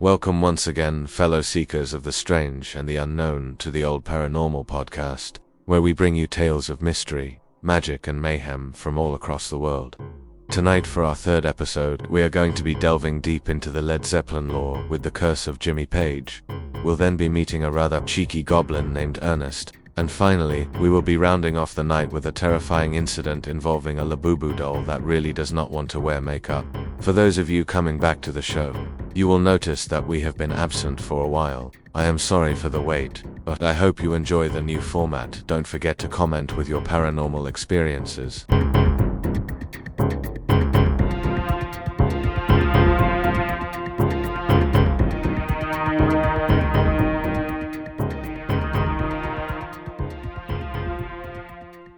Welcome once again, fellow seekers of the strange and the unknown, to the Old Paranormal podcast, where we bring you tales of mystery, magic and mayhem from all across the world. Tonight, for our third episode, we are going to be delving deep into the Led Zeppelin lore with the curse of Jimmy Page. We'll then be meeting a rather cheeky goblin named Ernest, and finally, we will be rounding off the night with a terrifying incident involving a Labubu doll that really does not want to wear makeup. For those of you coming back to the show, you will notice that we have been absent for a while. I am sorry for the wait, but I hope you enjoy the new format. Don't forget to comment with your paranormal experiences.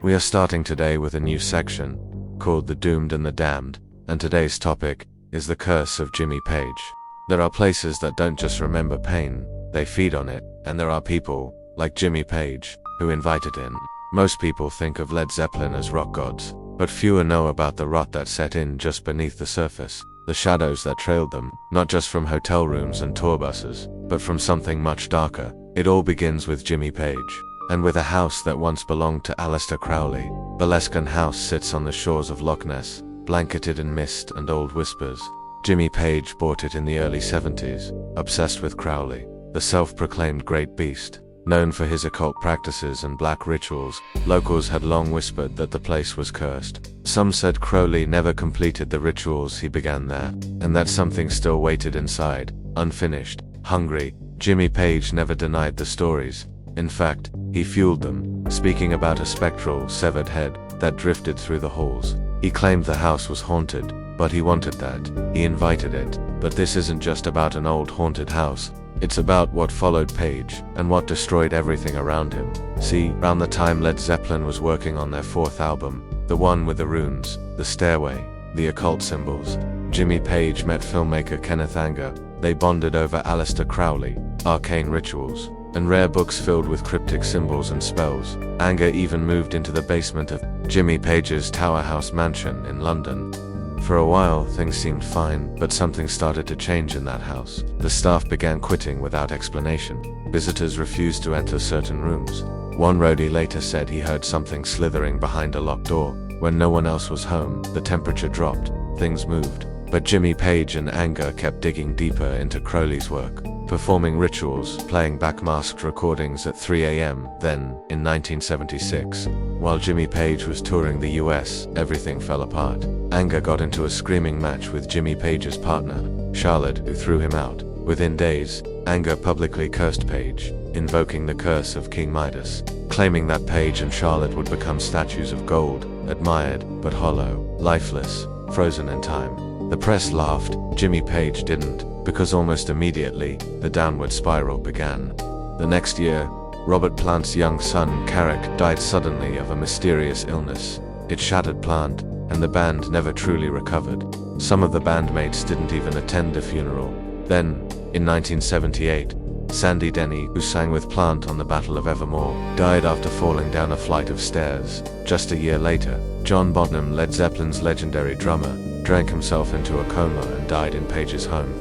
We are starting today with a new section called The Doomed and the Damned, and today's topic is the curse of Jimmy Page. There are places that don't just remember pain, they feed on it, and there are people, like Jimmy Page, who invite it in. Most people think of Led Zeppelin as rock gods, but fewer know about the rot that set in just beneath the surface, the shadows that trailed them, not just from hotel rooms and tour buses, but from something much darker. It all begins with Jimmy Page, and with a house that once belonged to Aleister Crowley. The Lescun house sits on the shores of Loch Ness, blanketed in mist and old whispers. Jimmy Page bought it in the early 70s, obsessed with Crowley, the self-proclaimed great beast. Known for his occult practices and black rituals, locals had long whispered that the place was cursed. Some said Crowley never completed the rituals he began there, and that something still waited inside, unfinished, hungry. Jimmy Page never denied the stories. In fact, he fueled them, speaking about a spectral, severed head that drifted through the halls. He claimed the house was haunted, but he wanted that. He invited it. But this isn't just about an old haunted house. It's about what followed Page, and what destroyed everything around him. See, around the time Led Zeppelin was working on their fourth album, the one with the runes, the stairway, the occult symbols, Jimmy Page met filmmaker Kenneth Anger. They bonded over Aleister Crowley, arcane rituals, and rare books filled with cryptic symbols and spells. Anger even moved into the basement of Jimmy Page's Tower House mansion in London. For a while, things seemed fine, but something started to change in that house. The staff began quitting without explanation. Visitors refused to enter certain rooms. One roadie later said he heard something slithering behind a locked door. When no one else was home, the temperature dropped, things moved. But Jimmy Page and Anger kept digging deeper into Crowley's work, performing rituals, playing back masked recordings at 3 a.m. Then, in 1976, while Jimmy Page was touring the US, everything fell apart. Anger got into a screaming match with Jimmy Page's partner, Charlotte, who threw him out. Within days, Anger publicly cursed Page, invoking the curse of King Midas, claiming that Page and Charlotte would become statues of gold, admired, but hollow, lifeless, frozen in time. The press laughed. Jimmy Page didn't, because almost immediately, the downward spiral began. The next year, Robert Plant's young son, Carrick, died suddenly of a mysterious illness. It shattered Plant, and the band never truly recovered. Some of the bandmates didn't even attend the funeral. Then, in 1978, Sandy Denny, who sang with Plant on the Battle of Evermore, died after falling down a flight of stairs. Just a year later, John Bonham, Led Zeppelin's legendary drummer, drank himself into a coma and died in Page's home.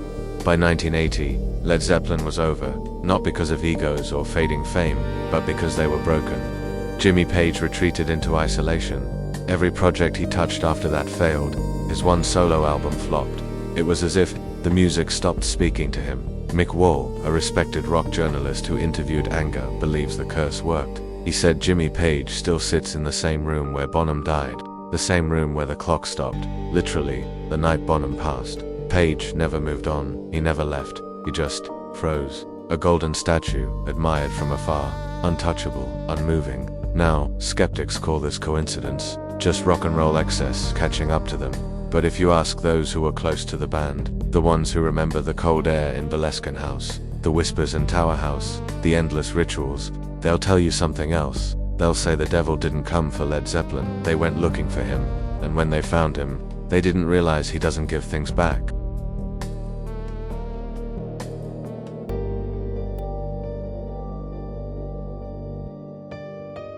By 1980, Led Zeppelin was over, not because of egos or fading fame, but because they were broken. Jimmy Page retreated into isolation. Every project he touched after that failed. His one solo album flopped. It was as if the music stopped speaking to him. Mick Wall, a respected rock journalist who interviewed Anger, believes the curse worked. He said Jimmy Page still sits in the same room where Bonham died, the same room where the clock stopped, literally, the night Bonham passed. Page never moved on, he never left, he just froze. A golden statue, admired from afar, untouchable, unmoving. Now, skeptics call this coincidence, just rock and roll excess catching up to them. But if you ask those who were close to the band, the ones who remember the cold air in the Lescun house, the whispers in Tower House, the endless rituals, they'll tell you something else. They'll say the devil didn't come for Led Zeppelin, they went looking for him, and when they found him, they didn't realize he doesn't give things back.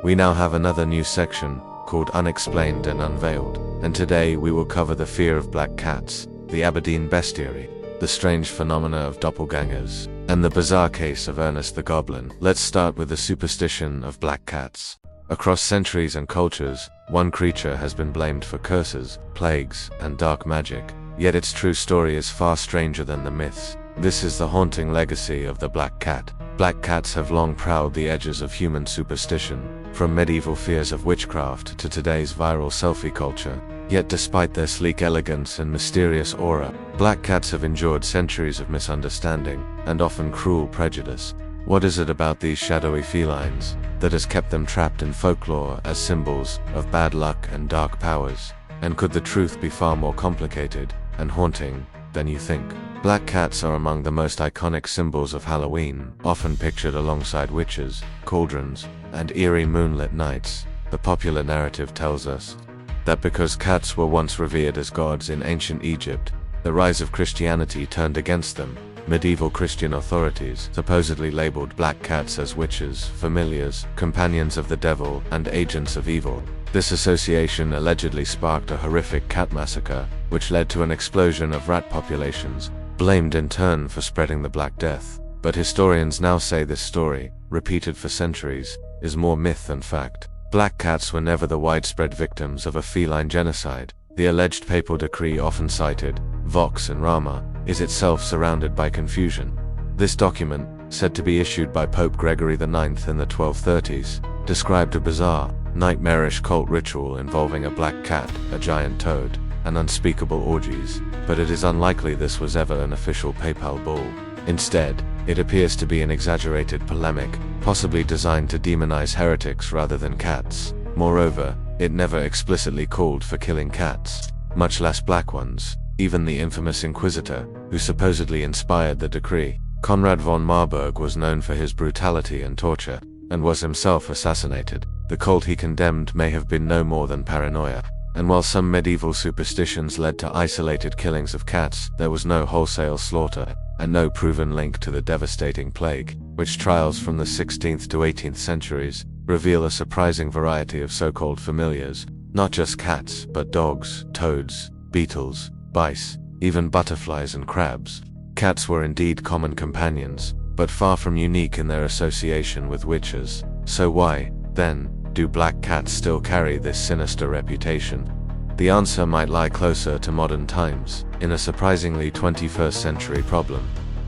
We now have another new section, called Unexplained and Unveiled, and today we will cover the fear of black cats, the Aberdeen bestiary. the strange phenomena of doppelgangers, and the bizarre case of Ernest the Goblin. Let's start with the superstition of black cats. Across centuries and cultures, one creature has been blamed for curses, plagues, and dark magic, yet its true story is far stranger than the myths. This is the haunting legacy of the black cat. Black cats have long prowled the edges of human superstition, from medieval fears of witchcraft to today's viral selfie culture. Yet despite their sleek elegance and mysterious aura, black cats have endured centuries of misunderstanding and often cruel prejudice. What is it about these shadowy felines that has kept them trapped in folklore as symbols of bad luck and dark powers? And could the truth be far more complicated and haunting than you think? Black cats are among the most iconic symbols of Halloween, often pictured alongside witches, cauldrons, and eerie moonlit nights. The popular narrative tells us that because cats were once revered as gods in ancient Egypt, the rise of Christianity turned against them. Medieval Christian authorities supposedly labeled black cats as witches, familiars, companions of the devil, and agents of evil. This association allegedly sparked a horrific cat massacre, which led to an explosion of rat populations, blamed in turn for spreading the Black Death. But historians now say this story, repeated for centuries, is more myth than fact. Black cats were never the widespread victims of a feline genocide. The alleged papal decree, often cited, Vox and Rama, is itself surrounded by confusion. This document, said to be issued by Pope Gregory IX in the 1230s, described a bizarre, nightmarish cult ritual involving a black cat, a giant toad, and unspeakable orgies, but it is unlikely this was ever an official papal bull. Instead, it appears to be an exaggerated polemic, possibly designed to demonize heretics rather than cats. Moreover, it never explicitly called for killing cats, much less black ones. Even the infamous Inquisitor, who supposedly inspired the decree, Conrad von Marburg, was known for his brutality and torture, and was himself assassinated. The cult he condemned may have been no more than paranoia. And while some medieval superstitions led to isolated killings of cats, there was no wholesale slaughter, and no proven link to the devastating plague. Witch trials from the 16th to 18th centuries reveal a surprising variety of so-called familiars, not just cats, but dogs, toads, beetles, mice, even butterflies and crabs. Cats were indeed common companions, but far from unique in their association with witches. So why, then, do black cats still carry this sinister reputation? The answer might lie closer to modern times, in a surprisingly 21st century problem.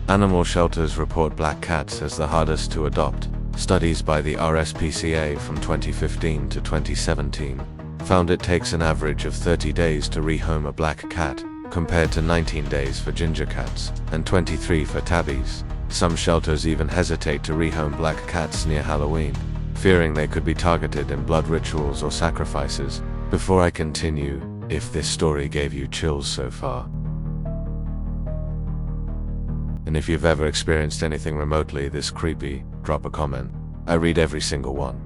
Animal shelters report black cats as the hardest to adopt. Studies by the RSPCA from 2015 to 2017 found it takes an average of 30 days to rehome a black cat, compared to 19 days for ginger cats, and 23 for tabbies. Some shelters even hesitate to rehome black cats near Halloween, fearing they could be targeted in blood rituals or sacrifices. Before I continue, if this story gave you chills so far, and if you've ever experienced anything remotely this creepy, drop a comment. I read every single one.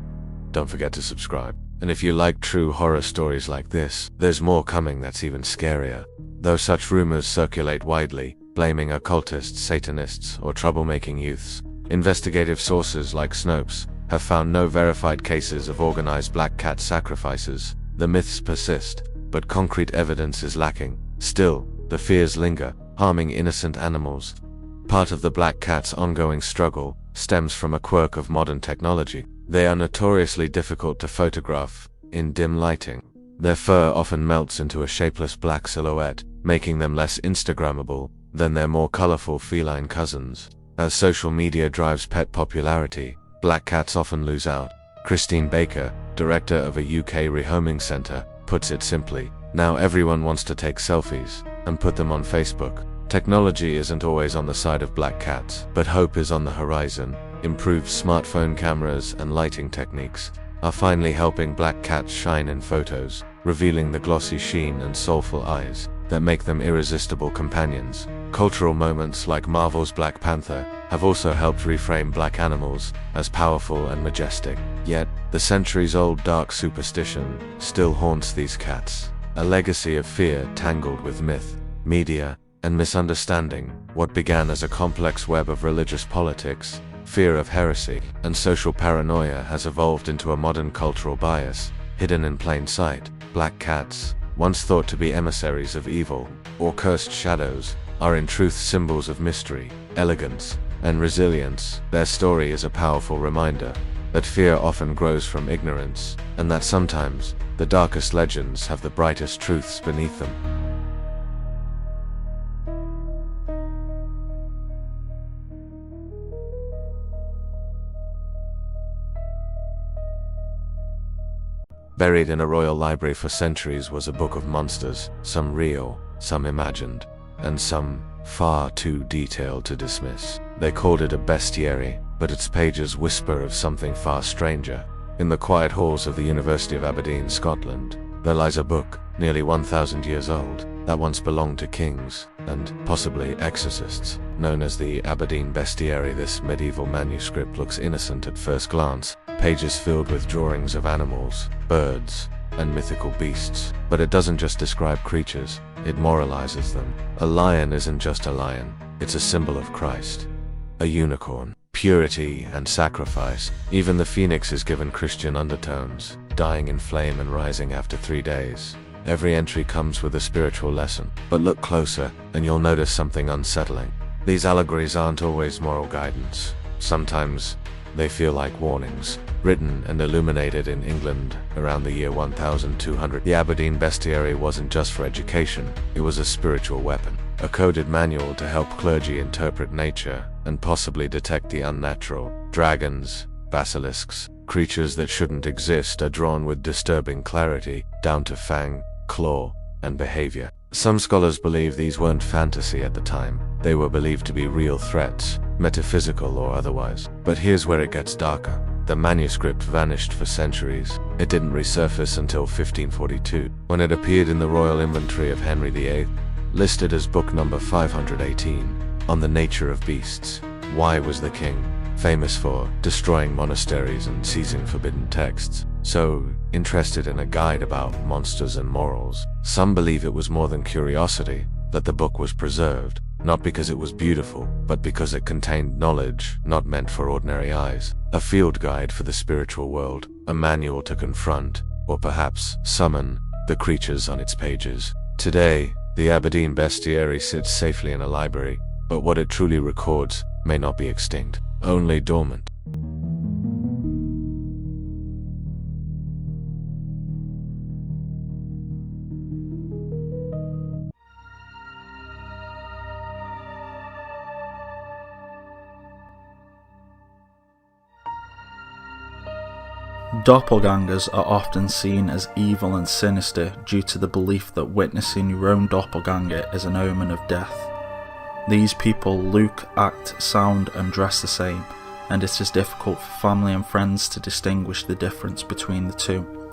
Don't forget to subscribe. And if you like true horror stories like this, there's more coming that's even scarier. Though such rumors circulate widely, blaming occultists, Satanists, or troublemaking youths, investigative sources like Snopes have found no verified cases of organized black cat sacrifices. The myths persist, but concrete evidence is lacking. Still, the fears linger, harming innocent animals. Part of the black cat's ongoing struggle stems from a quirk of modern technology. They are notoriously difficult to photograph in dim lighting. Their fur often melts into a shapeless black silhouette, making them less Instagrammable than their more colorful feline cousins. As social media drives pet popularity, black cats often lose out. Christine Baker, director of a UK rehoming center, puts it simply: now everyone wants to take selfies and put them on Facebook. Technology isn't always on the side of black cats, but hope is on the horizon. Improved smartphone cameras and lighting techniques are finally helping black cats shine in photos, revealing the glossy sheen and soulful eyes that make them irresistible companions. Cultural moments like Marvel's Black Panther have also helped reframe black animals as powerful and majestic. Yet, the centuries-old dark superstition still haunts these cats, a legacy of fear tangled with myth, media, and misunderstanding. What began as a complex web of religious politics, fear of heresy, and social paranoia has evolved into a modern cultural bias, hidden in plain sight. Black cats, once thought to be emissaries of evil or cursed shadows, are in truth symbols of mystery, elegance, and resilience. Their story is a powerful reminder that fear often grows from ignorance, and that sometimes the darkest legends have the brightest truths beneath them. Buried in a royal library for centuries was a book of monsters, some real, some imagined, and some far too detailed to dismiss. They called it a bestiary, but its pages whisper of something far stranger. In the quiet halls of the University of Aberdeen, Scotland, there lies a book, nearly 1,000 years old, that once belonged to kings, and possibly exorcists. Known as the Aberdeen Bestiary, this medieval manuscript looks innocent at first glance, pages filled with drawings of animals, birds, and mythical beasts. But it doesn't just describe creatures, it moralizes them. A lion isn't just a lion, it's a symbol of Christ. A unicorn, purity and sacrifice. Even the phoenix is given Christian undertones, dying in flame and rising after 3 days. Every entry comes with a spiritual lesson. But look closer, and you'll notice something unsettling. These allegories aren't always moral guidance. Sometimes they feel like warnings. Written and illuminated in England around the year 1200, the Aberdeen Bestiary wasn't just for education, it was a spiritual weapon. A coded manual to help clergy interpret nature and possibly detect the unnatural. Dragons, basilisks, creatures that shouldn't exist are drawn with disturbing clarity, down to fang, claw, and behavior. Some scholars believe these weren't fantasy at the time. They were believed to be real threats, metaphysical or otherwise. But here's where it gets darker. The manuscript vanished for centuries. It didn't resurface until 1542, when it appeared in the royal inventory of Henry VIII, listed as book number 518, on the nature of beasts. Why was the king famous for destroying monasteries and seizing forbidden texts, so interested in a guide about monsters and morals? Some believe it was more than curiosity, that the book was preserved, not because it was beautiful, but because it contained knowledge not meant for ordinary eyes. A field guide for the spiritual world, a manual to confront, or perhaps summon, the creatures on its pages. Today, the Aberdeen Bestiary sits safely in a library, but what it truly records may not be extinct, only dormant. Doppelgangers are often seen as evil and sinister due to the belief that witnessing your own doppelganger is an omen of death. These people look, act, sound and dress the same, and it is difficult for family and friends to distinguish the difference between the two.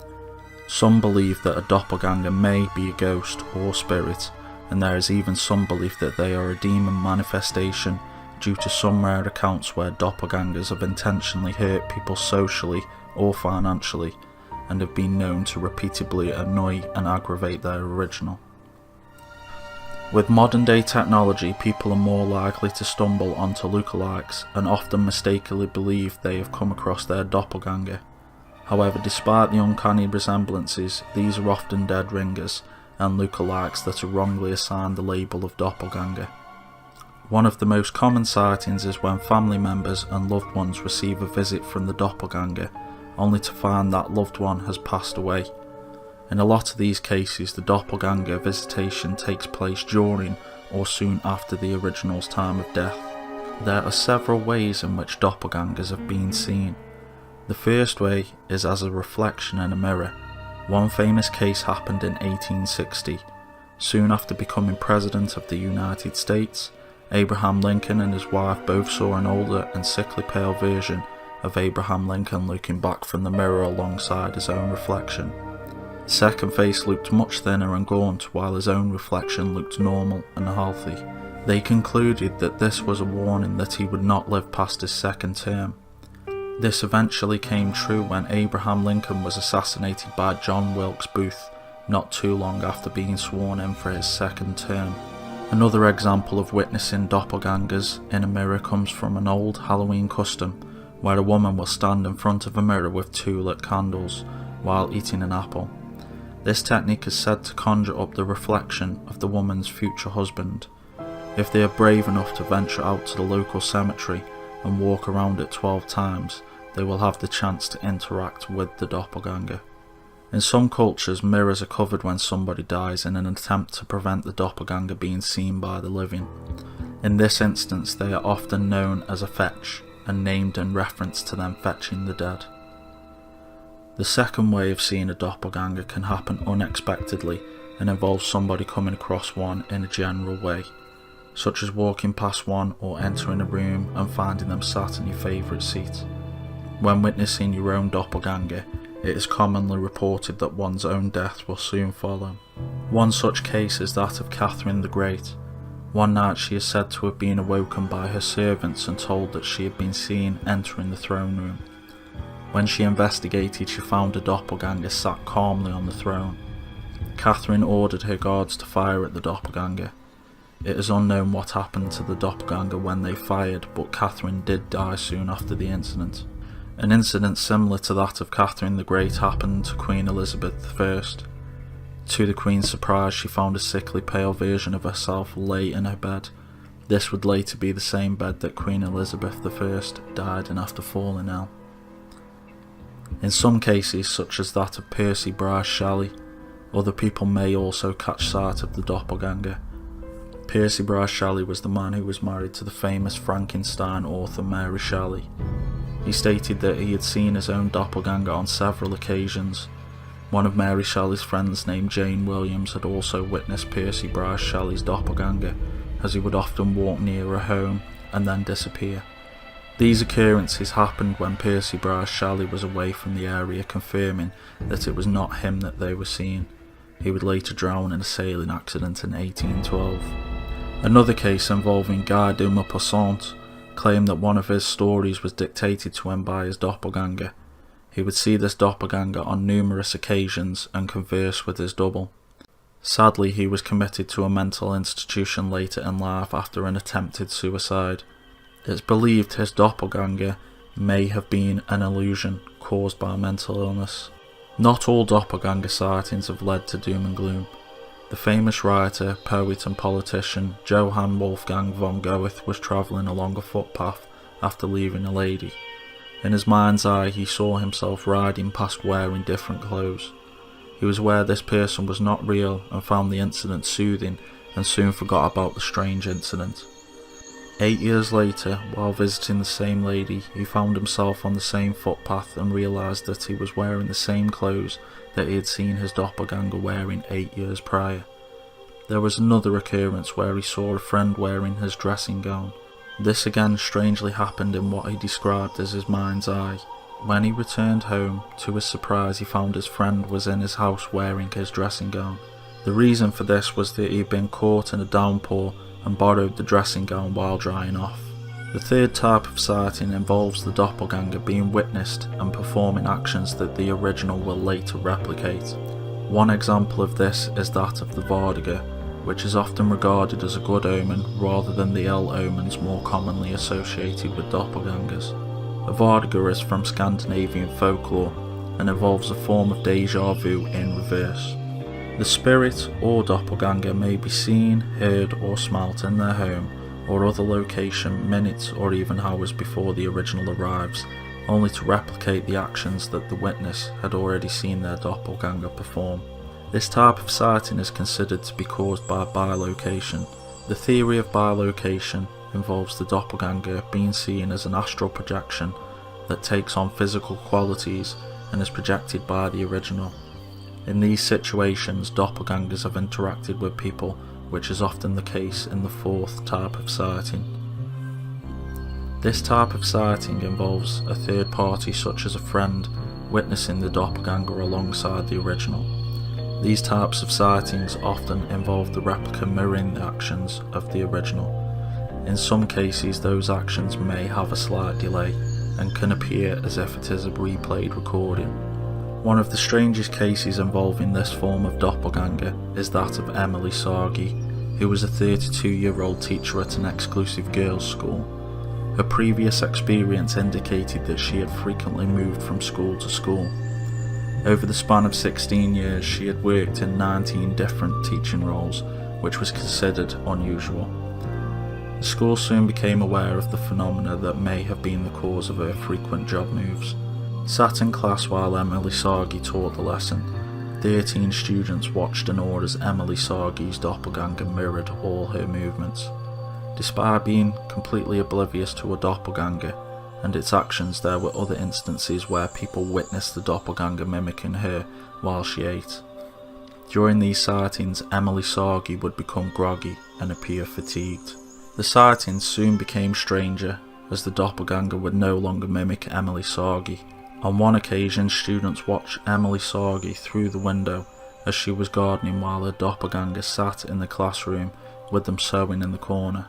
Some believe that a doppelganger may be a ghost or spirit, and there is even some belief that they are a demon manifestation due to some rare accounts where doppelgangers have intentionally hurt people socially or financially, and have been known to repeatedly annoy and aggravate their original. With modern day technology, people are more likely to stumble onto lookalikes and often mistakenly believe they have come across their doppelganger. However, despite the uncanny resemblances, these are often dead ringers and lookalikes that are wrongly assigned the label of doppelganger. One of the most common sightings is when family members and loved ones receive a visit from the doppelganger, only to find that loved one has passed away. In a lot of these cases, the doppelganger visitation takes place during or soon after the original's time of death. There are several ways in which doppelgangers have been seen. The first way is as a reflection in a mirror. One famous case happened in 1860. Soon after becoming President of the United States, Abraham Lincoln and his wife both saw an older and sickly pale version of Abraham Lincoln looking back from the mirror alongside his own reflection. The second face looked much thinner and gaunt, while his own reflection looked normal and healthy. They concluded that this was a warning that he would not live past his second term. This eventually came true when Abraham Lincoln was assassinated by John Wilkes Booth, not too long after being sworn in for his second term. Another example of witnessing doppelgangers in a mirror comes from an old Halloween custom, where a woman will stand in front of a mirror with 2 lit candles while eating an apple. This technique is said to conjure up the reflection of the woman's future husband. If they are brave enough to venture out to the local cemetery and walk around it 12 times, they will have the chance to interact with the doppelganger. In some cultures, mirrors are covered when somebody dies in an attempt to prevent the doppelganger being seen by the living. In this instance, they are often known as a fetch and named in reference to them fetching the dead. The second way of seeing a doppelganger can happen unexpectedly and involves somebody coming across one in a general way, such as walking past one or entering a room and finding them sat in your favourite seat. When witnessing your own doppelganger, it is commonly reported that one's own death will soon follow. One such case is that of Catherine the Great. One night she is said to have been awoken by her servants and told that she had been seen entering the throne room. When she investigated, she found a doppelganger sat calmly on the throne. Catherine ordered her guards to fire at the doppelganger. It is unknown what happened to the doppelganger when they fired, but Catherine did die soon after the incident. An incident similar to that of Catherine the Great happened to Queen Elizabeth I. To the Queen's surprise, she found a sickly pale version of herself lay in her bed. This would later be the same bed that Queen Elizabeth I died in after falling ill. In some cases, such as that of Percy Bryce Shelley, other people may also catch sight of the doppelganger. Percy Bryce Shelley was the man who was married to the famous Frankenstein author Mary Shelley. He stated that he had seen his own doppelganger on several occasions. One of Mary Shelley's friends named Jane Williams had also witnessed Percy Bryce Shelley's doppelganger, as he would often walk near her home and then disappear. These occurrences happened when Percy Bryce Shelley was away from the area, confirming that it was not him that they were seeing. He would later drown in a sailing accident in 1812. Another case involving Guy de Maupassant claimed that one of his stories was dictated to him by his doppelganger. He would see this doppelganger on numerous occasions and converse with his double. Sadly, he was committed to a mental institution later in life after an attempted suicide. It's believed his doppelganger may have been an illusion caused by mental illness. Not all doppelganger sightings have led to doom and gloom. The famous writer, poet and politician Johann Wolfgang von Goethe was travelling along a footpath after leaving a lady. In his mind's eye, he saw himself riding past wearing different clothes. He was aware this person was not real and found the incident soothing and soon forgot about the strange incident. 8 years later, while visiting the same lady, he found himself on the same footpath and realised that he was wearing the same clothes that he had seen his doppelganger wearing 8 years prior. There was another occurrence where he saw a friend wearing his dressing gown. This again strangely happened in what he described as his mind's eye. When he returned home, to his surprise he found his friend was in his house wearing his dressing gown. The reason for this was that he had been caught in a downpour and borrowed the dressing gown while drying off. The third type of sighting involves the doppelganger being witnessed and performing actions that the original will later replicate. One example of this is that of the Vardiger, which is often regarded as a good omen rather than the ill omens more commonly associated with doppelgangers. A Vardiger is from Scandinavian folklore and involves a form of deja vu in reverse. The spirit or doppelganger may be seen, heard or smelt in their home or other location minutes or even hours before the original arrives, only to replicate the actions that the witness had already seen their doppelganger perform. This type of sighting is considered to be caused by bilocation. The theory of bilocation involves the doppelganger being seen as an astral projection that takes on physical qualities and is projected by the original. In these situations, doppelgangers have interacted with people, which is often the case in the fourth type of sighting. This type of sighting involves a third party such as a friend witnessing the doppelganger alongside the original. These types of sightings often involve the replica mirroring the actions of the original. In some cases, those actions may have a slight delay and can appear as if it is a replayed recording. One of the strangest cases involving this form of doppelganger is that of Emily Sagi, who was a 32-year-old teacher at an exclusive girls' school. Her previous experience indicated that she had frequently moved from school to school. Over the span of 16 years, she had worked in 19 different teaching roles, which was considered unusual. The school soon became aware of the phenomena that may have been the cause of her frequent job moves. Sat in class while Emily Sargi taught the lesson, 13 students watched in awe as Emily Sargi's doppelganger mirrored all her movements. Despite being completely oblivious to a doppelganger and its actions, there were other instances where people witnessed the doppelganger mimicking her while she ate. During these sightings, Emily Sargi would become groggy and appear fatigued. The sightings soon became stranger, as the doppelganger would no longer mimic Emily Sargi. On one occasion, students watched Emily Sargi through the window as she was gardening while her doppelganger sat in the classroom with them sewing in the corner.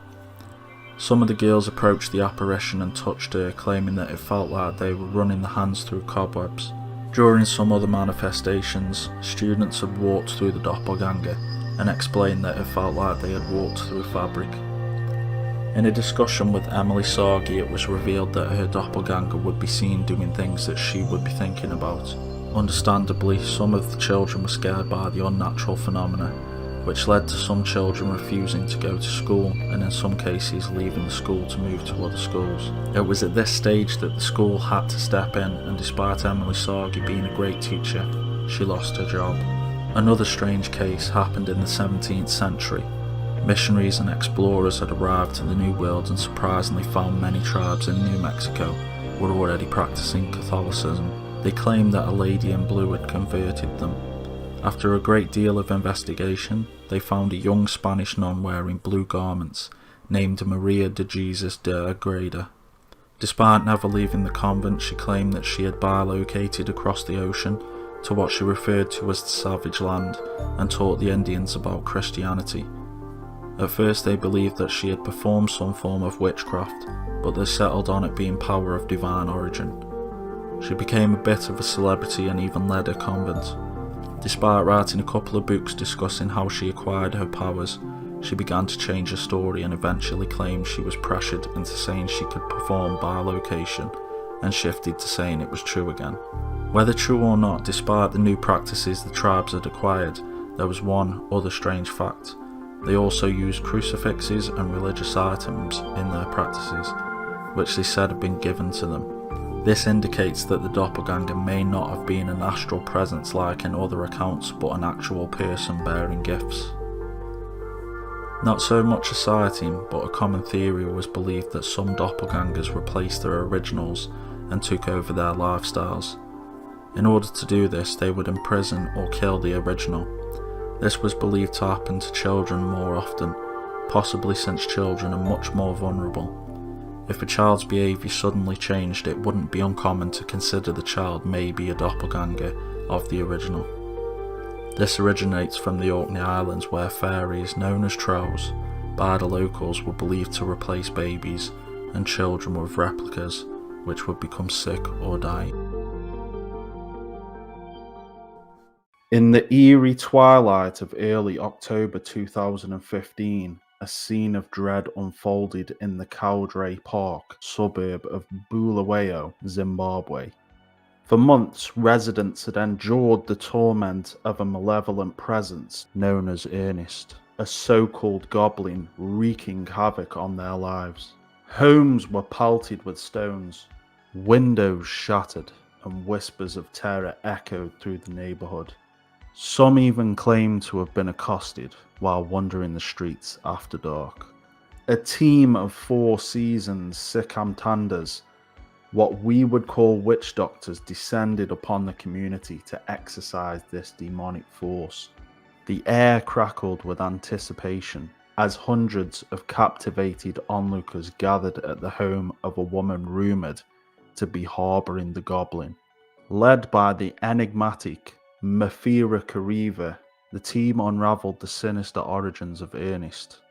Some of the girls approached the apparition and touched her, claiming that it felt like they were running their hands through cobwebs. During some other manifestations, students had walked through the doppelganger and explained that it felt like they had walked through fabric. In a discussion with Emily Sargi, it was revealed that her doppelganger would be seen doing things that she would be thinking about. Understandably, some of the children were scared by the unnatural phenomena, which led to some children refusing to go to school and in some cases leaving the school to move to other schools. It was at this stage that the school had to step in, and despite Emily Sargi being a great teacher, she lost her job. Another strange case happened in the 17th century. Missionaries and explorers had arrived to the New World and surprisingly found many tribes in New Mexico were already practicing Catholicism. They claimed that a lady in blue had converted them. After a great deal of investigation, they found a young Spanish nun wearing blue garments, named Maria de Jesus de Agreda. Despite never leaving the convent, she claimed that she had bilocated across the ocean to what she referred to as the Savage Land and taught the Indians about Christianity. At first they believed that she had performed some form of witchcraft, but they settled on it being power of divine origin. She became a bit of a celebrity and even led a convent. Despite writing a couple of books discussing how she acquired her powers, she began to change her story and eventually claimed she was pressured into saying she could perform bilocation and shifted to saying it was true again. Whether true or not, despite the new practices the tribes had acquired, there was one other strange fact. They also used crucifixes and religious items in their practices, which they said had been given to them. This indicates that the doppelganger may not have been an astral presence like in other accounts, but an actual person bearing gifts. Not so much a sighting, but a common theory was believed that some doppelgangers replaced their originals and took over their lifestyles. In order to do this, they would imprison or kill the original. This was believed to happen to children more often, possibly since children are much more vulnerable. If a child's behaviour suddenly changed, it wouldn't be uncommon to consider the child may be a doppelganger of the original. This originates from the Orkney Islands, where fairies, known as trolls, by the locals were believed to replace babies and children with replicas, which would become sick or die. In the eerie twilight of early October 2015, a scene of dread unfolded in the Cowdray Park suburb of Bulawayo, Zimbabwe. For months, residents had endured the torment of a malevolent presence known as Ernest, a so-called goblin wreaking havoc on their lives. Homes were pelted with stones, windows shattered, and whispers of terror echoed through the neighborhood. Some even claimed to have been accosted while wandering the streets after dark. A team of 4 seasoned Sikamtandas, what we would call witch doctors, descended upon the community to exorcise this demonic force. The air crackled with anticipation as hundreds of captivated onlookers gathered at the home of a woman rumoured to be harbouring the goblin. Led by the enigmatic Mafira Kariva, the team unravelled the sinister origins of Ernest.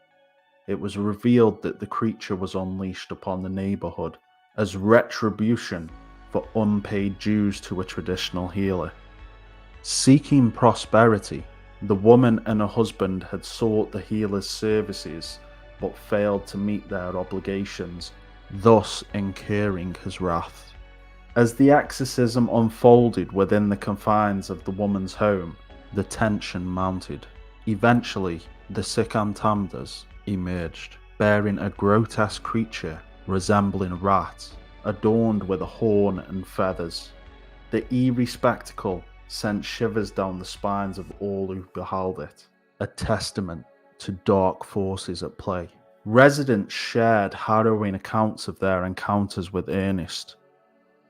It was revealed that the creature was unleashed upon the neighbourhood as retribution for unpaid dues to a traditional healer. Seeking prosperity, the woman and her husband had sought the healer's services but failed to meet their obligations, thus incurring his wrath. As the exorcism unfolded within the confines of the woman's home, the tension mounted. Eventually, the Sikamtandas emerged. bearing a grotesque creature resembling a rat, adorned with a horn and feathers. The eerie spectacle sent shivers down the spines of all who beheld it, a testament to dark forces at play. Residents shared harrowing accounts of their encounters with Ernest.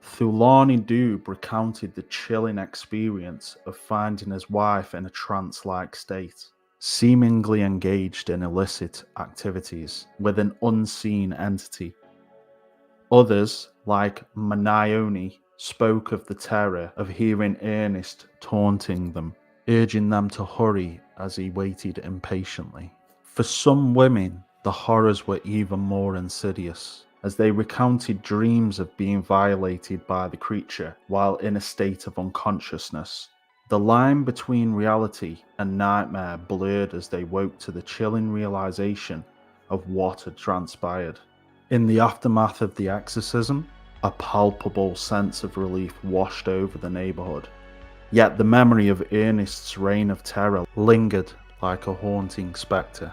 Thulani Doob recounted the chilling experience of finding his wife in a trance-like state, seemingly engaged in illicit activities with an unseen entity. Others, like Manaioni, spoke of the terror of hearing Ernest taunting them, urging them to hurry as he waited impatiently. For some women, the horrors were even more insidious, as they recounted dreams of being violated by the creature while in a state of unconsciousness. The line between reality and nightmare blurred as they woke to the chilling realization of what had transpired. In the aftermath of the exorcism, a palpable sense of relief washed over the neighborhood. Yet the memory of Ernest's reign of terror lingered like a haunting spectre,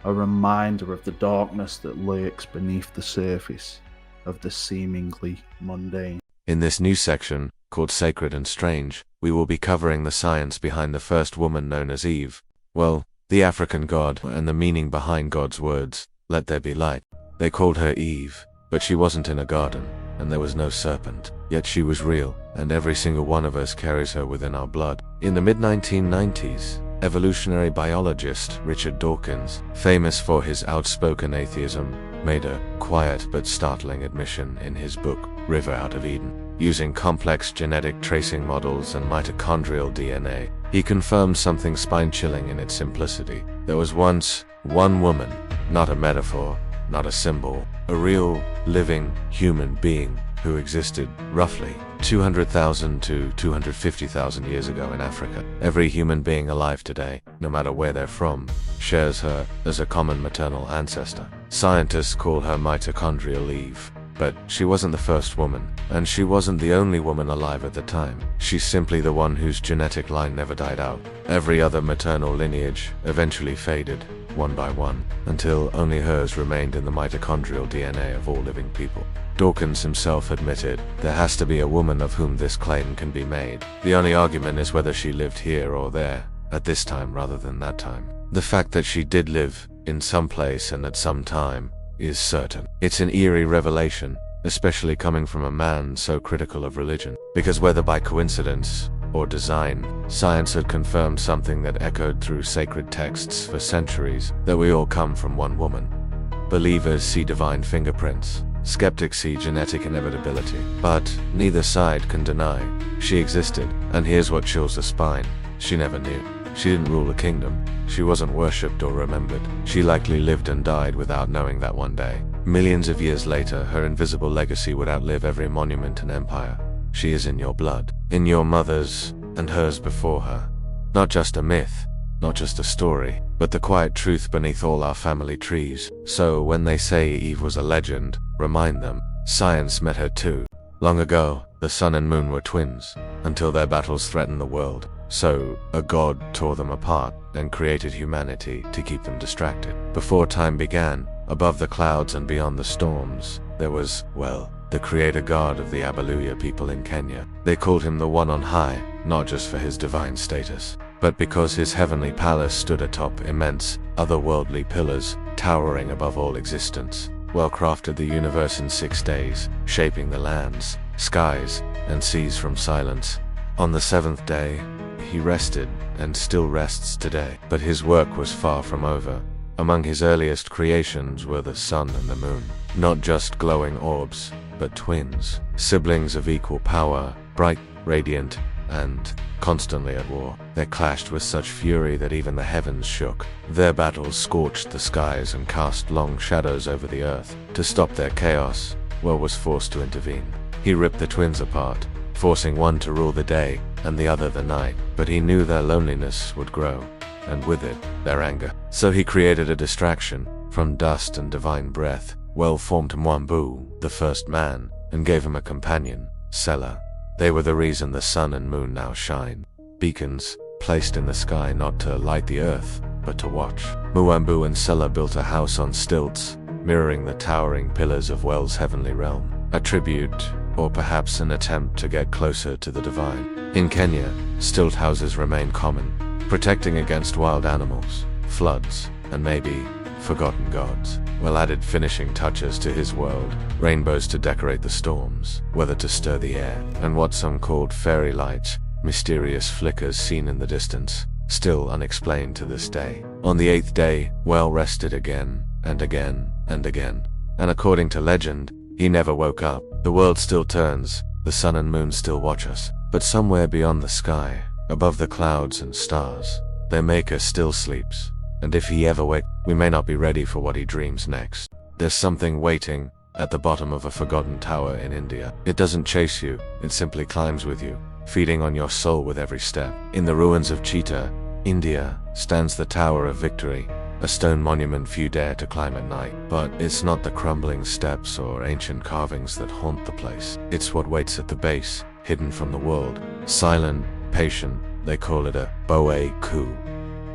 a reminder of the darkness that lurks beneath the surface of the seemingly mundane. In this new section, called Sacred and Strange, we will be covering the science behind the first woman known as Eve. Well, the African god, and the meaning behind God's words, "Let there be light." They called her Eve, but she wasn't in a garden, and there was no serpent. Yet she was real, and every single one of us carries her within our blood. In the mid-1990s, evolutionary biologist Richard Dawkins, famous for his outspoken atheism, made a quiet but startling admission in his book, River Out of Eden. Using complex genetic tracing models and mitochondrial DNA, he confirmed something spine-chilling in its simplicity. There was once one woman, not a metaphor, not a symbol, a real, living, human being who existed roughly 200,000 to 250,000 years ago in Africa. Every human being alive today, no matter where they're from, shares her as a common maternal ancestor. Scientists call her mitochondrial Eve. But she wasn't the first woman, and she wasn't the only woman alive at the time. She's simply the one whose genetic line never died out. Every other maternal lineage eventually faded, one by one, until only hers remained in the mitochondrial DNA of all living people. Dawkins himself admitted, there has to be a woman of whom this claim can be made. The only argument is whether she lived here or there, at this time rather than that time. The fact that she did live in some place and at some time is certain. It's an eerie revelation, especially coming from a man so critical of religion, because whether by coincidence or design, science had confirmed something that echoed through sacred texts for centuries, that we all come from one woman. Believers see divine fingerprints, skeptics see genetic inevitability, but neither side can deny she existed. And here's what chills the spine: she never knew. She didn't rule a kingdom. She wasn't worshipped or remembered. She likely lived and died without knowing that one day. Millions of years later, her invisible legacy would outlive every monument and empire. She is in your blood, in your mother's and hers before her. Not just a myth, not just a story, but the quiet truth beneath all our family trees. So when they say Eve was a legend, remind them, science met her too. Long ago, the sun and moon were twins, until their battles threatened the world. So, a god tore them apart and created humanity to keep them distracted. Before time began, above the clouds and beyond the storms, there was, well, the creator god of the Abaluya people in Kenya. They called him the One on High, not just for his divine status, but because his heavenly palace stood atop immense, otherworldly pillars, towering above all existence. Well crafted the universe in 6 days, shaping the lands, skies, and seas from silence. On the 7th day, he rested, and still rests today. But his work was far from over. Among his earliest creations were the sun and the moon. Not just glowing orbs, but twins. Siblings of equal power, bright, radiant, and constantly at war. They clashed with such fury that even the heavens shook. Their battles scorched the skies and cast long shadows over the earth. To stop their chaos, Wele was forced to intervene. He ripped the twins apart, forcing one to rule the day and the other the night. But he knew their loneliness would grow, and with it, their anger. So he created a distraction. From dust and divine breath, Wele formed Mwambu, the first man, and gave him a companion, Sela. They were the reason the sun and moon now shine. Beacons, placed in the sky not to light the earth, but to watch. Muambu and Sela built a house on stilts, mirroring the towering pillars of Wele's heavenly realm, a tribute, or perhaps an attempt to get closer to the divine. In Kenya, stilt houses remain common, protecting against wild animals, floods, and maybe forgotten gods. Wele added finishing touches to his world, rainbows to decorate the storms, weather to stir the air, and what some called fairy lights, mysterious flickers seen in the distance, still unexplained to this day. On the 8th day, Wele rested again, and again, and again. And according to legend, he never woke up. The world still turns, the sun and moon still watch us, but somewhere beyond the sky, above the clouds and stars, their maker still sleeps. And if he ever wakes, we may not be ready for what he dreams next. There's something waiting at the bottom of a forgotten tower in India. It doesn't chase you, it simply climbs with you, feeding on your soul with every step. In the ruins of Chita, India, stands the Tower of Victory, a stone monument few dare to climb at night. But it's not the crumbling steps or ancient carvings that haunt the place. It's what waits at the base, hidden from the world. Silent, patient, they call it a Boe Ku.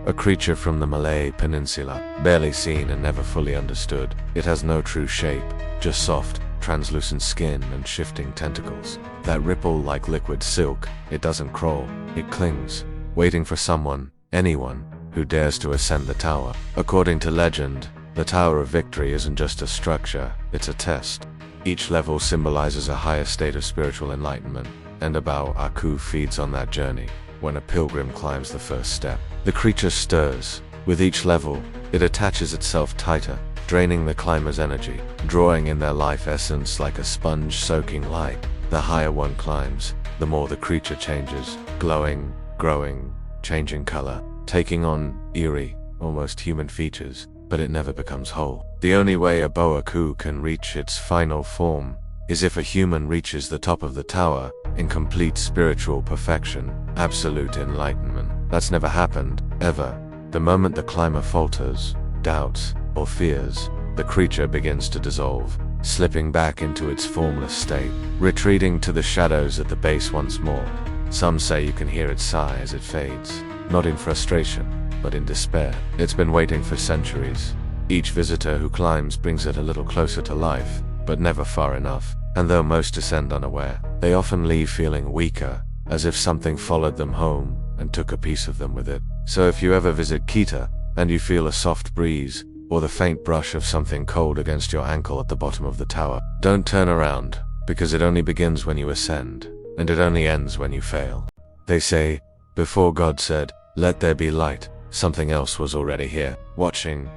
A creature from the Malay Peninsula, barely seen and never fully understood. It has no true shape, just soft, translucent skin and shifting tentacles that ripple like liquid silk. It doesn't crawl, it clings, waiting for someone, anyone, who dares to ascend the tower. According to legend, the Tower of Victory isn't just a structure, it's a test. Each level symbolizes a higher state of spiritual enlightenment, and a Bao Aku feeds on that journey. When a pilgrim climbs the first step, the creature stirs. With each level, it attaches itself tighter, draining the climber's energy, drawing in their life essence like a sponge soaking light. The higher one climbs, the more the creature changes, glowing, growing, changing color, taking on eerie, almost human features, but it never becomes whole. The only way a Boaku can reach its final form is if a human reaches the top of the tower in complete spiritual perfection, absolute enlightenment. That's never happened, ever. The moment the climber falters, doubts, or fears, the creature begins to dissolve, slipping back into its formless state, retreating to the shadows at the base once more. Some say you can hear it sigh as it fades, not in frustration, but in despair. It's been waiting for centuries. Each visitor who climbs brings it a little closer to life, but never far enough. And though most descend unaware, they often leave feeling weaker, as if something followed them home and took a piece of them with it. So if you ever visit Kita, and you feel a soft breeze, or the faint brush of something cold against your ankle at the bottom of the tower, don't turn around, because it only begins when you ascend, and it only ends when you fail. They say, before God said, "Let there be light," something else was already here, watching.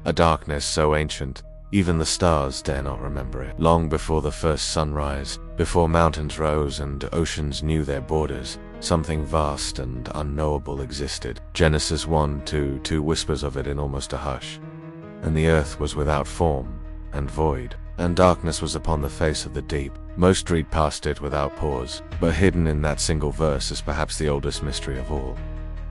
A darkness so ancient, even the stars dare not remember it. Long before the first sunrise, before mountains rose and oceans knew their borders, something vast and unknowable existed. Genesis 1:2 whispers of it in almost a hush. And the earth was without form and void, and darkness was upon the face of the deep. Most read past it without pause, but hidden in that single verse is perhaps the oldest mystery of all.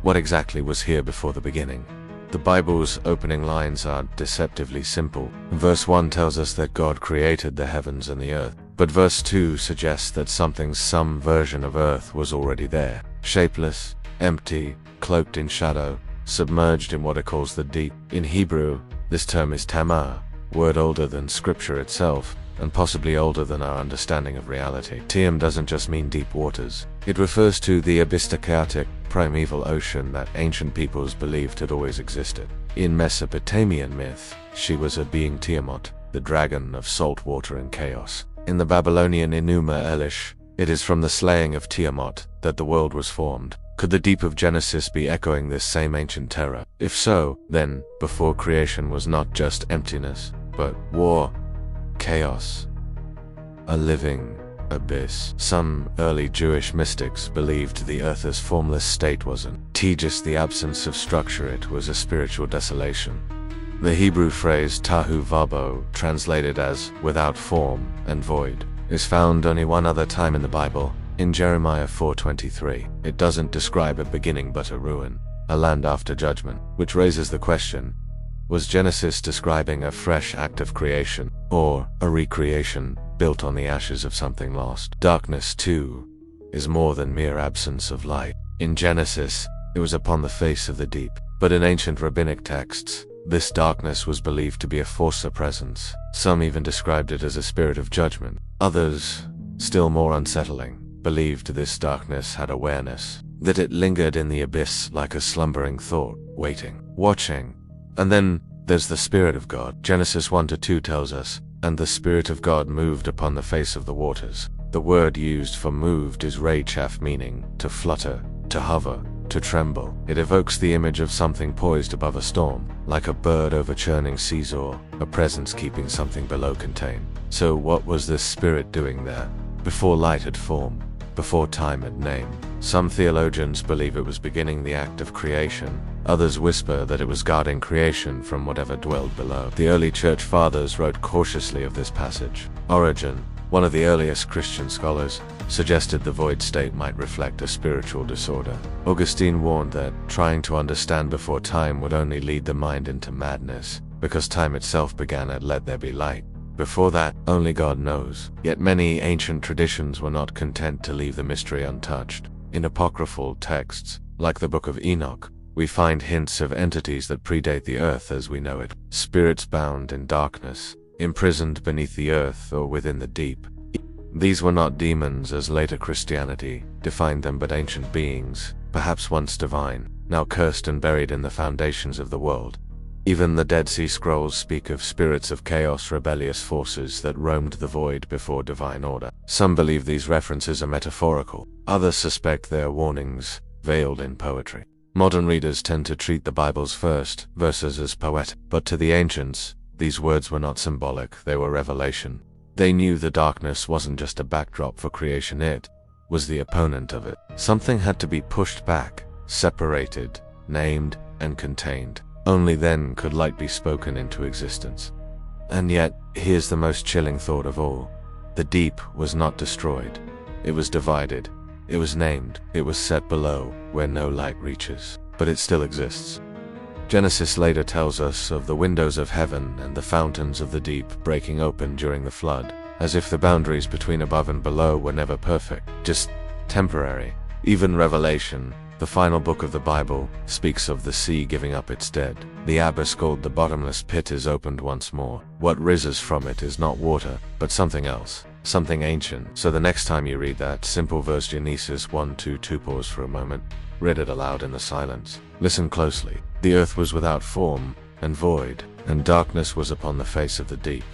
What exactly was here before the beginning? The Bible's opening lines are deceptively simple. Verse 1 tells us that God created the heavens and the earth, but verse 2 suggests that some version of earth was already there, shapeless, empty, cloaked in shadow, submerged in what it calls the deep. In Hebrew, this term is tamar, word older than scripture itself, and possibly older than our understanding of reality. Tiam doesn't just mean deep waters. It refers to the abyss-chaotic, primeval ocean that ancient peoples believed had always existed. In Mesopotamian myth, she was a being Tiamat, the dragon of salt water and chaos. In the Babylonian Enuma Elish, it is from the slaying of Tiamat that the world was formed. Could the deep of Genesis be echoing this same ancient terror? If so, then, before creation was not just emptiness, but war, chaos, a living abyss. Some early Jewish mystics believed the earth's formless state wasn't just the absence of structure, it was a spiritual desolation. The Hebrew phrase tahu vabo, translated as without form and void, is found only one other time in the Bible, in Jeremiah 4:23. It doesn't describe a beginning but a ruin, a land after judgment, which raises the question, was Genesis describing a fresh act of creation, or a recreation built on the ashes of something lost? Darkness, too, is more than mere absence of light. In Genesis, it was upon the face of the deep, But in ancient rabbinic texts, this darkness was believed to be a force of presence. Some even described it as a spirit of judgment. Others, still more unsettling, believed this darkness had awareness, that it lingered in the abyss like a slumbering thought, waiting, watching. And then there's the Spirit of God. Genesis 1-2 tells us, "And the Spirit of God moved upon the face of the waters." The word used for moved is rechaf, meaning to flutter, to hover, to tremble. It evokes the image of something poised above a storm, like a bird over churning seas or a presence keeping something below contained. So what was this spirit doing there, before light had formed, before time had name? Some theologians believe it was beginning the act of creation. Others whisper that it was guarding creation from whatever dwelled below. The early church fathers wrote cautiously of this passage. Origen, one of the earliest Christian scholars, suggested the void state might reflect a spiritual disorder. Augustine warned that trying to understand before time would only lead the mind into madness, because time itself began at "let there be light." Before that, only God knows. Yet many ancient traditions were not content to leave the mystery untouched. In apocryphal texts, like the Book of Enoch, we find hints of entities that predate the earth as we know it. Spirits bound in darkness, imprisoned beneath the earth or within the deep. These were not demons as later Christianity defined them, but ancient beings, perhaps once divine, now cursed and buried in the foundations of the world. Even the Dead Sea Scrolls speak of spirits of chaos, rebellious forces that roamed the void before divine order. Some believe these references are metaphorical. Others suspect they are warnings veiled in poetry. Modern readers tend to treat the Bible's first verses as poetic, but to the ancients, these words were not symbolic, they were revelation. They knew the darkness wasn't just a backdrop for creation, it was the opponent of it. Something had to be pushed back, separated, named, and contained. Only then could light be spoken into existence. And yet, here's the most chilling thought of all. The deep was not destroyed. It was divided. It was named. It was set below, where no light reaches. But it still exists. Genesis later tells us of the windows of heaven and the fountains of the deep breaking open during the flood, as if the boundaries between above and below were never perfect, just temporary. Even Revelation, the final book of the Bible, speaks of the sea giving up its dead. The abyss called the bottomless pit is opened once more. What rises from it is not water, but something else, something ancient. So the next time you read that simple verse, Genesis 1-2, pause for a moment, read it aloud in the silence. Listen closely. The earth was without form and void, and darkness was upon the face of the deep.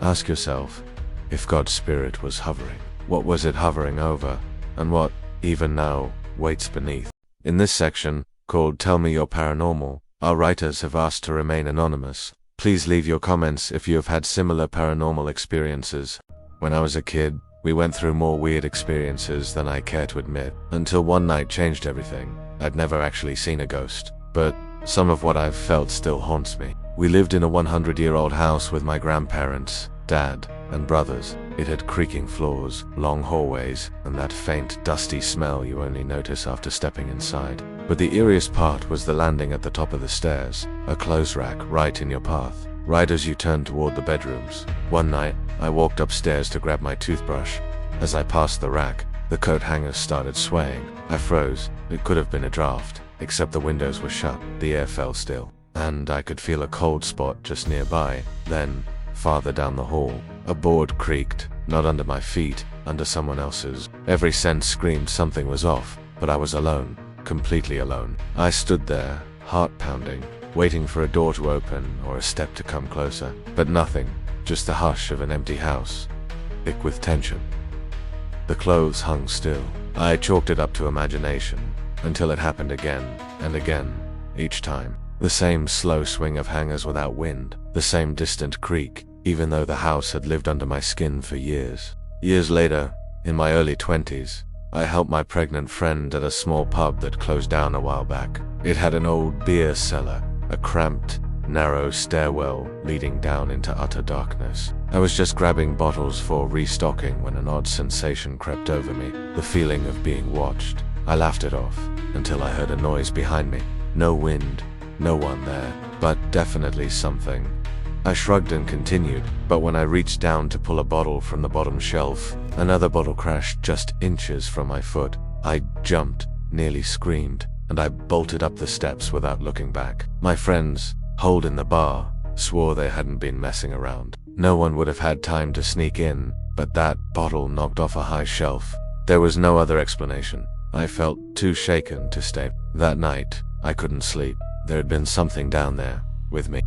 Ask yourself, if God's Spirit was hovering, what was it hovering over, and what, even now, waits beneath? In this section, called Tell Me Your Paranormal, our writers have asked to remain anonymous. Please leave your comments if you have had similar paranormal experiences. When I was a kid, we went through more weird experiences than I care to admit, until one night changed everything. I'd never actually seen a ghost, but some of what I've felt still haunts me. We lived in a 100-year-old house with my grandparents, dad, and brothers. It had creaking floors, long hallways, and that faint, dusty smell you only notice after stepping inside. But the eeriest part was the landing at the top of the stairs, a clothes rack right in your path, right as you turned toward the bedrooms. One night, I walked upstairs to grab my toothbrush. As I passed the rack, the coat hangers started swaying. I froze. It could have been a draft, except the windows were shut. The air fell still, and I could feel a cold spot just nearby. Then, farther down the hall, a board creaked, not under my feet, under someone else's. Every sense screamed something was off, but I was alone, completely alone. I stood there, heart pounding, waiting for a door to open or a step to come closer. But nothing, just the hush of an empty house, thick with tension. The clothes hung still. I chalked it up to imagination, until it happened again, and again, each time. The same slow swing of hangers without wind, the same distant creak, even though the house had lived under my skin for years. Years later, in my early 20s, I helped my pregnant friend at a small pub that closed down a while back. It had an old beer cellar, a cramped, narrow stairwell leading down into utter darkness. I was just grabbing bottles for restocking when an odd sensation crept over me, the feeling of being watched. I laughed it off, until I heard a noise behind me. No wind, no one there, but definitely something. I shrugged and continued, but when I reached down to pull a bottle from the bottom shelf, another bottle crashed just inches from my foot. I jumped, nearly screamed. and I bolted up the steps without looking back. My friends, holed in the bar, swore they hadn't been messing around. No one would have had time to sneak in, but that bottle knocked off a high shelf. There was no other explanation. I felt too shaken to stay. That night, I couldn't sleep. There had been something down there with me.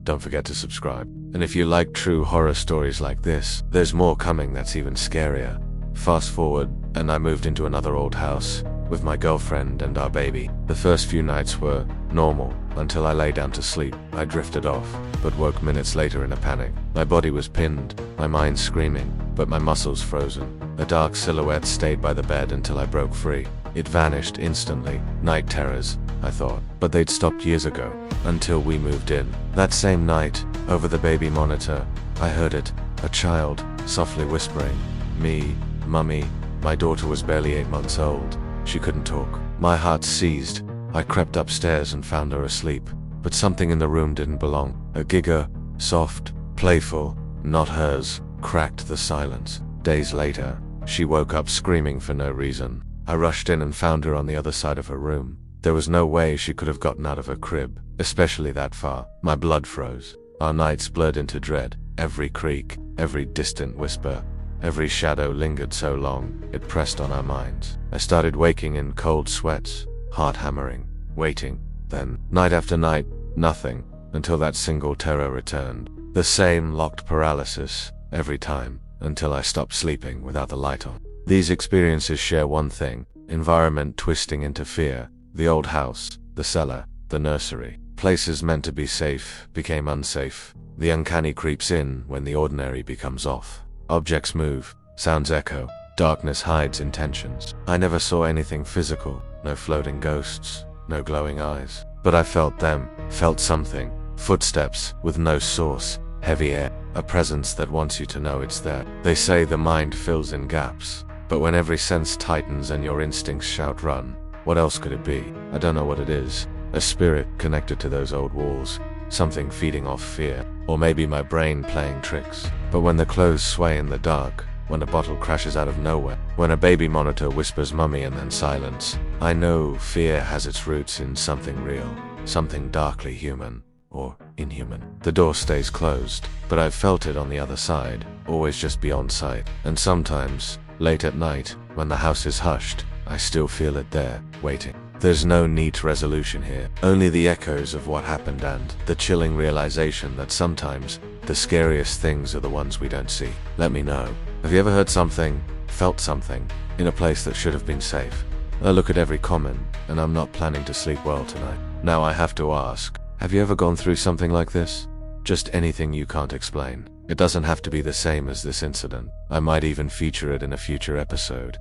Don't forget to subscribe. And if you like true horror stories like this, there's more coming that's even scarier. Fast forward, and I moved into another old house with my girlfriend and our baby. The first few nights were normal until I lay down to sleep. I drifted off, but woke minutes later in a panic. My body was pinned, my mind screaming, but my muscles frozen. A dark silhouette stayed by the bed until I broke free. It vanished instantly. Night terrors, I thought, but they'd stopped years ago, until we moved in. That same night, over the baby monitor, I heard it, a child, softly whispering, "Me, Mummy." My daughter was barely 8 months old. She couldn't talk. My heart seized. I crept upstairs and found her asleep, but something in the room didn't belong. A giggle, soft, playful, not hers, cracked the silence. Days later, she woke up screaming for no reason. I rushed in and found her on the other side of her room. There was no way she could have gotten out of her crib, especially that far. My blood froze. Our nights blurred into dread. Every creak, every distant whisper, every shadow lingered so long, it pressed on our minds. I started waking in cold sweats, heart hammering, waiting. Then, night after night, nothing, until that single terror returned. The same locked paralysis, every time, until I stopped sleeping without the light on. These experiences share one thing: environment twisting into fear. The old house, the cellar, the nursery. Places meant to be safe became unsafe. The uncanny creeps in when the ordinary becomes off. Objects move, sounds echo, darkness hides intentions. I never saw anything physical, no floating ghosts, no glowing eyes. But I felt them, felt something. Footsteps with no source, heavy air, a presence that wants you to know it's there. They say the mind fills in gaps, but when every sense tightens and your instincts shout run, what else could it be? I don't know what it is. A spirit connected to those old walls, something feeding off fear, or maybe my brain playing tricks. But when the clothes sway in the dark, when a bottle crashes out of nowhere, when a baby monitor whispers "Mummy" and then silence, I know fear has its roots in something real, something darkly human, or inhuman. The door stays closed, but I've felt it on the other side, always just beyond sight. And sometimes, late at night, when the house is hushed, I still feel it there, waiting. There's no neat resolution here, only the echoes of what happened and the chilling realization that sometimes the scariest things are the ones we don't see. Let me know. Have you ever heard something, felt something, in a place that should have been safe? I look at every comment, and I'm not planning to sleep well tonight. Now I have to ask, have you ever gone through something like this? Just anything you can't explain. It doesn't have to be the same as this incident. I might even feature it in a future episode.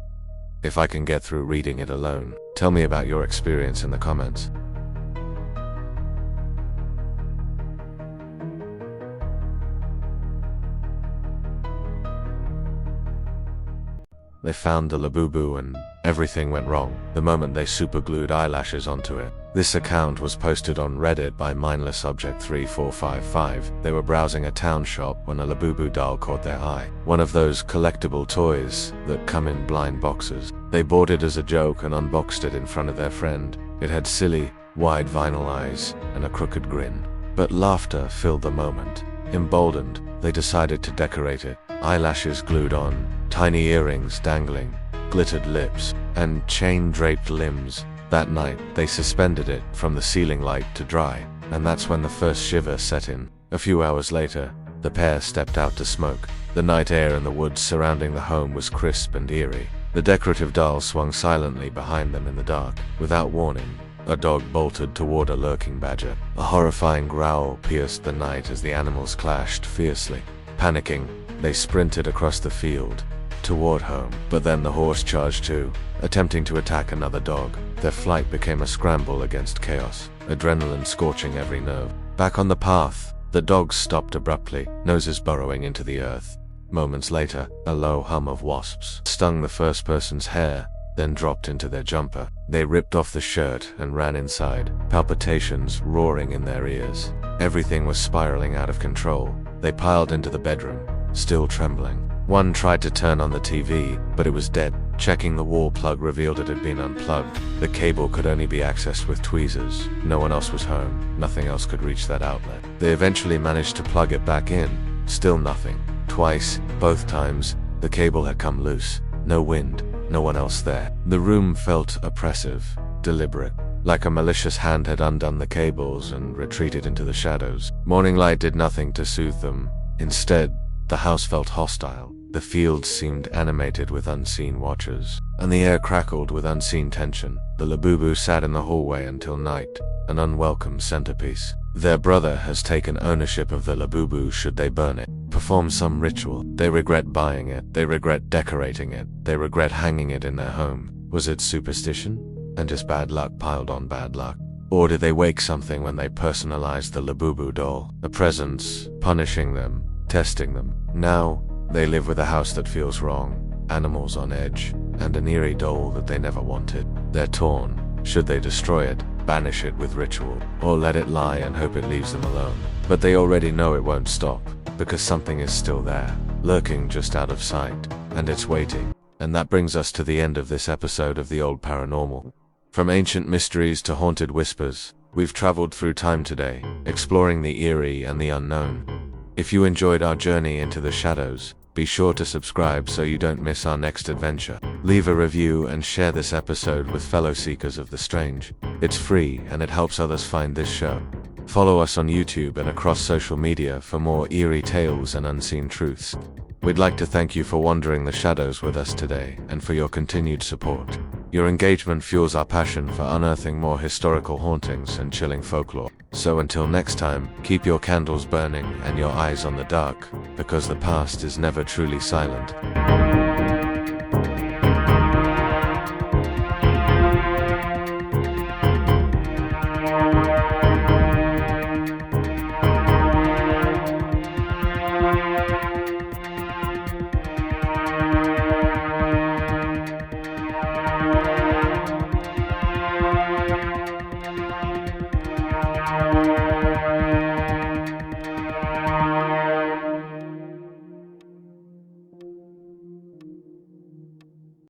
If I can get through reading it alone, tell me about your experience in the comments. They found the Labubu and everything went wrong the moment they superglued eyelashes onto it. This account was posted on Reddit by Mindless Object 3455. They were browsing a town shop when a Labubu doll caught their eye. One of those collectible toys that come in blind boxes. They bought it as a joke and unboxed it in front of their friend. It had silly, wide vinyl eyes and a crooked grin. But laughter filled the moment. Emboldened, they decided to decorate it. Eyelashes glued on, tiny earrings dangling, glittered lips, and chain-draped limbs. That night, they suspended it from the ceiling light to dry, and that's when the first shiver set in. A few hours later, the pair stepped out to smoke. The night air in the woods surrounding the home was crisp and eerie. The decorative doll swung silently behind them in the dark. Without warning, a dog bolted toward a lurking badger. A horrifying growl pierced the night as the animals clashed fiercely. Panicking, they sprinted across the field, toward home. But then the horse charged too, attempting to attack another dog. Their flight became a scramble against chaos, adrenaline scorching every nerve. Back on the path, the dogs stopped abruptly, noses burrowing into the earth. Moments later, a low hum of wasps stung the first person's hair. then dropped into their jumper. They ripped off the shirt and ran inside, palpitations roaring in their ears. Everything was spiraling out of control. They piled into the bedroom, still trembling. One tried to turn on the TV, but it was dead. Checking the wall plug revealed it had been unplugged. The cable could only be accessed with tweezers. No one else was home. Nothing else could reach that outlet. They eventually managed to plug it back in. Still nothing. Twice, both times, the cable had come loose. No wind, no one else there. The room felt oppressive, deliberate, like a malicious hand had undone the cables and retreated into the shadows. Morning light did nothing to soothe them. Instead, the house felt hostile. The fields seemed animated with unseen watchers, and the air crackled with unseen tension. The Labubu sat in the hallway until night, an unwelcome centerpiece. Their brother has taken ownership of the Labubu should they burn it, perform some ritual. They regret buying it, they regret decorating it, they regret hanging it in their home. Was it superstition? And just bad luck piled on bad luck? Or did they wake something when they personalized the Labubu doll? A presence, punishing them, testing them. Now, they live with a house that feels wrong, animals on edge, and an eerie doll that they never wanted. They're torn. Should they destroy it, banish it with ritual, or let it lie and hope it leaves them alone? But they already know it won't stop, because something is still there, lurking just out of sight, and it's waiting. And that brings us to the end of this episode of Ye Olde Paranormal. From ancient mysteries to haunted whispers, we've traveled through time today, exploring the eerie and the unknown. If you enjoyed our journey into the shadows, be sure to subscribe so you don't miss our next adventure. Leave a review and share this episode with fellow seekers of the strange. It's free and it helps others find this show. Follow us on YouTube and across social media for more eerie tales and unseen truths. We'd like to thank you for wandering the shadows with us today and for your continued support. Your engagement fuels our passion for unearthing more historical hauntings and chilling folklore. So until next time, keep your candles burning and your eyes on the dark, because the past is never truly silent.